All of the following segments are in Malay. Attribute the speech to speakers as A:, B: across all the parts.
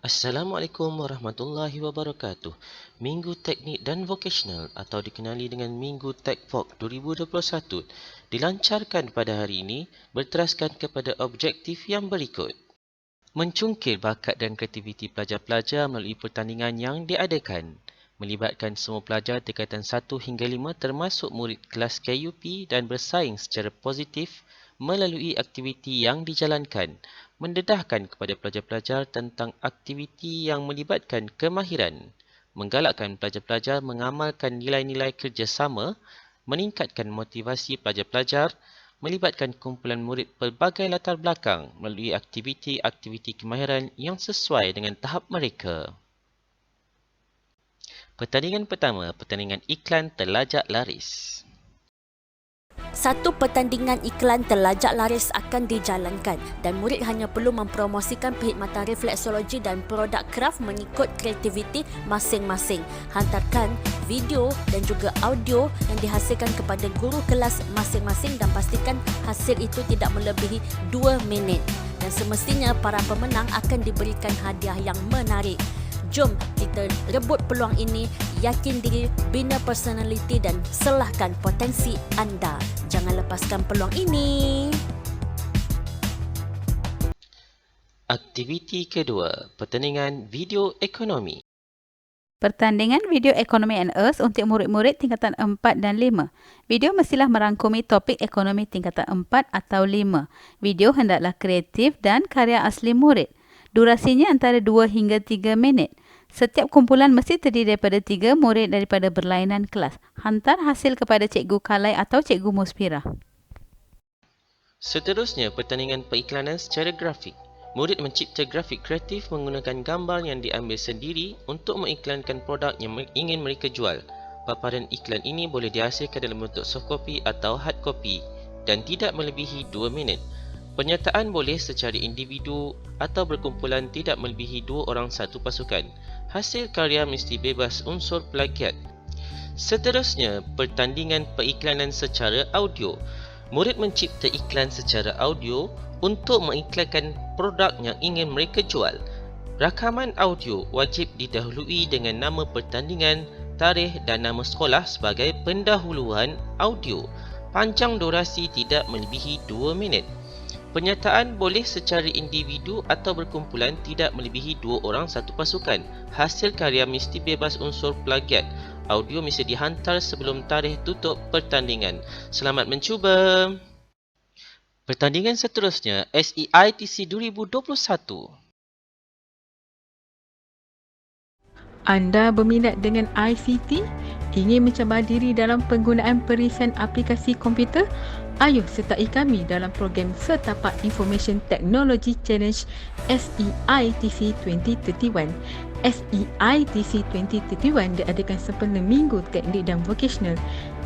A: Assalamualaikum warahmatullahi wabarakatuh. Minggu Teknik dan Vokasional atau dikenali dengan Minggu TechVok 2021 dilancarkan pada hari ini berteraskan kepada objektif yang berikut. Mencungkil bakat dan kreativiti pelajar-pelajar melalui pertandingan yang diadakan. Melibatkan semua pelajar tingkatan 1 hingga 5 termasuk murid kelas KUP dan bersaing secara positif melalui aktiviti yang dijalankan. Mendedahkan kepada pelajar-pelajar tentang aktiviti yang melibatkan kemahiran. Menggalakkan pelajar-pelajar mengamalkan nilai-nilai kerjasama, meningkatkan motivasi pelajar-pelajar, melibatkan kumpulan murid pelbagai latar belakang melalui aktiviti-aktiviti kemahiran yang sesuai dengan tahap mereka. Pertandingan pertama, pertandingan iklan terlajak laris.
B: Satu pertandingan iklan terlajak laris akan dijalankan dan murid hanya perlu mempromosikan perkhidmatan refleksologi dan produk kraft mengikut kreativiti masing-masing. Hantarkan video dan juga audio yang dihasilkan kepada guru kelas masing-masing dan pastikan hasil itu tidak melebihi 2 minit. Dan semestinya para pemenang akan diberikan hadiah yang menarik. Jom kita rebut peluang ini, yakin diri, bina personaliti dan selahkan potensi anda. Jangan lepaskan peluang ini.
A: Aktiviti kedua, pertandingan video ekonomi.
C: Pertandingan video ekonomi and Earth untuk murid-murid tingkatan 4 dan 5. Video mestilah merangkumi topik ekonomi tingkatan 4 atau 5. Video hendaklah kreatif dan karya asli murid. Durasinya antara 2 hingga 3 minit. Setiap kumpulan mesti terdiri daripada 3 murid daripada berlainan kelas. Hantar hasil kepada Cikgu Kalai atau Cikgu Muspira.
A: Seterusnya, pertandingan periklanan secara grafik. Murid mencipta grafik kreatif menggunakan gambar yang diambil sendiri untuk mengiklankan produk yang ingin mereka jual. Paparan iklan ini boleh dihasilkan dalam bentuk soft copy atau hard copy dan tidak melebihi 2 minit. Penyertaan boleh secara individu atau berkumpulan tidak melebihi 2 orang satu pasukan. Hasil karya mesti bebas unsur plagiat. Seterusnya, pertandingan periklanan secara audio. Murid mencipta iklan secara audio untuk mengiklankan produk yang ingin mereka jual. Rakaman audio wajib didahului dengan nama pertandingan, tarikh dan nama sekolah sebagai pendahuluan audio. Panjang durasi tidak melebihi 2 minit. Penyertaan boleh secara individu atau berkumpulan tidak melebihi 2 orang satu pasukan. Hasil karya mesti bebas unsur plagiat. Audio mesti dihantar sebelum tarikh tutup pertandingan. Selamat mencuba! Pertandingan seterusnya, SEITC 2021.
D: Anda berminat dengan ICT? Ingin mencabar diri dalam penggunaan perisian aplikasi komputer? Ayuh sertai kami dalam program Setapak Information Technology Challenge SEITC 2031. SEITC 2031 diadakan sempena Minggu Teknik dan Vokasional.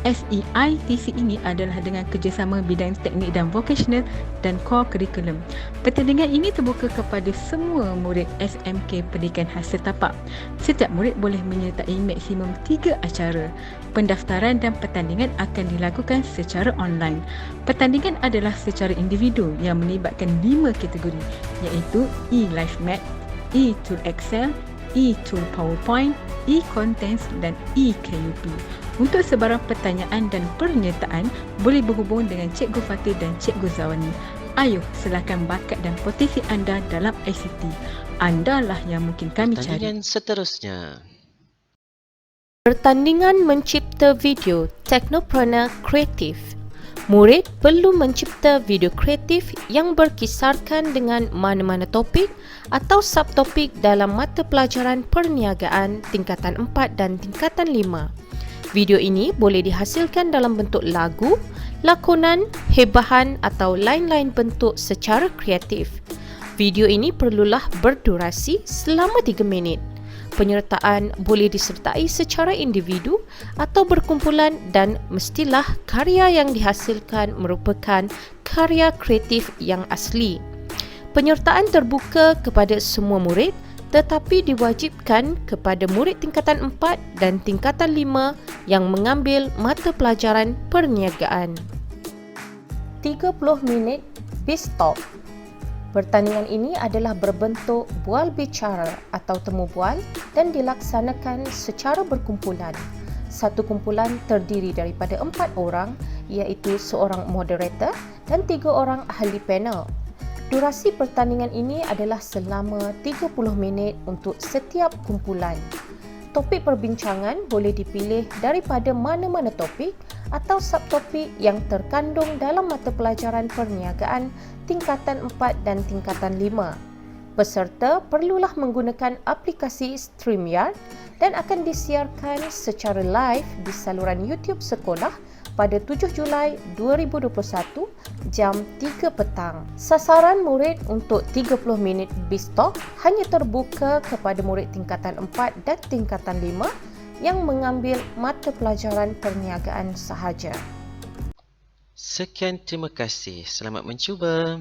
D: SEITC ini adalah dengan kerjasama bidang teknik dan vokasional dan core curriculum. Pertandingan ini terbuka kepada semua murid SMK Pendidikan Khas Setapak. Setiap murid boleh menyertai maksimum 3 acara. Pendaftaran dan pertandingan akan dilakukan secara online. Pertandingan adalah secara individu yang melibatkan 5 kategori iaitu e-Live Math, e-Tool Excel, e-Tool PowerPoint, e-Contents dan e-KUP. Untuk sebarang pertanyaan dan penyertaan, boleh berhubung dengan Cikgu Fatih dan Cikgu Zawani. Ayuh, selahkan bakat dan potensi anda dalam ICT. Anda lah yang mungkin kami cari.
A: Pertandingan seterusnya.
E: Pertandingan mencipta video Technopreneur Kreatif. Murid perlu mencipta video kreatif yang berkisarkan dengan mana-mana topik atau subtopik dalam mata pelajaran perniagaan tingkatan 4 dan tingkatan 5. Video ini boleh dihasilkan dalam bentuk lagu, lakonan, hebahan atau lain-lain bentuk secara kreatif. Video ini perlulah berdurasi selama 3 minit. Penyertaan boleh disertai secara individu atau berkumpulan dan mestilah karya yang dihasilkan merupakan karya kreatif yang asli. Penyertaan terbuka kepada semua murid tetapi diwajibkan kepada murid tingkatan 4 dan tingkatan 5 yang mengambil mata pelajaran perniagaan. 30 minit BizTalk. Pertandingan ini adalah berbentuk bual bicara atau temu bual dan dilaksanakan secara berkumpulan. Satu kumpulan terdiri daripada 4 orang iaitu seorang moderator dan 3 orang ahli panel. Durasi pertandingan ini adalah selama 30 minit untuk setiap kumpulan. Topik perbincangan boleh dipilih daripada mana-mana topik atau subtopik yang terkandung dalam mata pelajaran perniagaan tingkatan 4 dan tingkatan 5. Peserta perlulah menggunakan aplikasi StreamYard dan akan disiarkan secara live di saluran YouTube sekolah pada 7 Julai 2021 jam 3 petang. Sasaran murid untuk 30 minit BizTalk hanya terbuka kepada murid tingkatan 4 dan tingkatan 5 yang mengambil mata pelajaran perniagaan sahaja.
A: Sekian, terima kasih. Selamat mencuba.